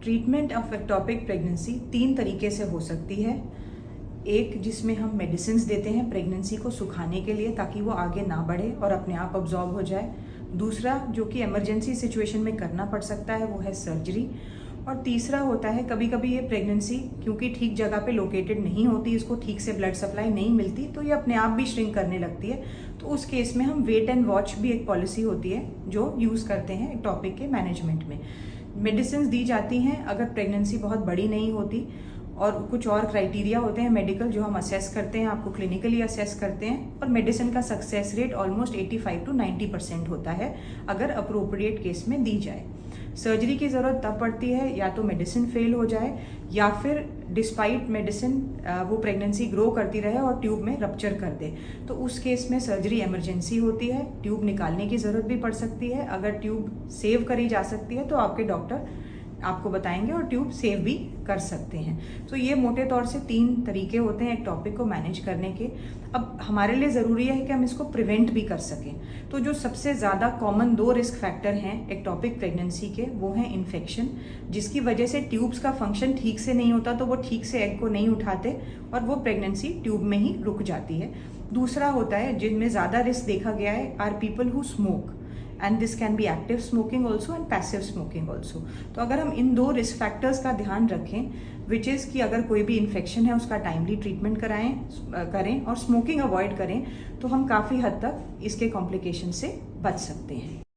Treatment of ectopic pregnancy 3 तरीके से हो सकती है। एक जिसमें हम मेडिसिन देते हैं प्रेगनेंसी को सुखाने के लिए ताकि वो आगे ना बढ़े और अपने आप अब्जॉर्ब हो जाए। दूसरा जो कि इमरजेंसी सिचुएशन में करना पड़ सकता है वो है सर्जरी। और तीसरा होता है कभी कभी ये प्रेगनेंसी क्योंकि ठीक जगह पे लोकेटेड नहीं होती, इसको ठीक से ब्लड सप्लाई नहीं मिलती तो ये अपने आप भी श्रिंक करने लगती है। तो उस केस में हम वेट एंड वॉच भी एक पॉलिसी होती है जो यूज़ करते हैं एक्टोपिक के मैनेजमेंट में। मेडिसिन दी जाती हैं अगर प्रेगनेंसी बहुत बड़ी नहीं होती, और कुछ और क्राइटेरिया होते हैं मेडिकल जो हम असेस करते हैं, आपको क्लिनिकली असेस करते हैं। और मेडिसिन का सक्सेस रेट ऑलमोस्ट 85 to 90% होता है अगर अप्रोप्रिएट केस में दी जाए। सर्जरी की ज़रूरत तब पड़ती है या तो मेडिसिन फेल हो जाए या फिर डिस्पाइट मेडिसिन वो प्रेगनेंसी ग्रो करती रहे और ट्यूब में रप्चर कर दे, तो उस केस में सर्जरी इमरजेंसी होती है। ट्यूब निकालने की ज़रूरत भी पड़ सकती है। अगर ट्यूब सेव करी जा सकती है तो आपके डॉक्टर आपको बताएंगे और ट्यूब सेव भी कर सकते हैं। तो ये मोटे तौर से 3 तरीके होते हैं एक टॉपिक को मैनेज करने के। अब हमारे लिए ज़रूरी है कि हम इसको प्रिवेंट भी कर सकें। तो जो सबसे ज़्यादा कॉमन 2 रिस्क फैक्टर हैं एक्टोपिक प्रेगनेंसी के वो हैं इन्फेक्शन, जिसकी वजह से ट्यूब्स का फंक्शन ठीक से नहीं होता, तो वो ठीक से एग को नहीं उठाते और वो प्रेगनेंसी ट्यूब में ही रुक जाती है। दूसरा होता है जिनमें ज़्यादा रिस्क देखा गया है are people who smoke, and this can be active smoking also and passive smoking also. तो अगर हम इन 2 रिस्क फैक्टर्स का ध्यान रखें, विच इज़ कि अगर कोई भी इन्फेक्शन है उसका टाइमली ट्रीटमेंट करें और स्मोकिंग अवॉइड करें, तो हम काफ़ी हद तक इसके कॉम्प्लिकेशन से बच सकते हैं।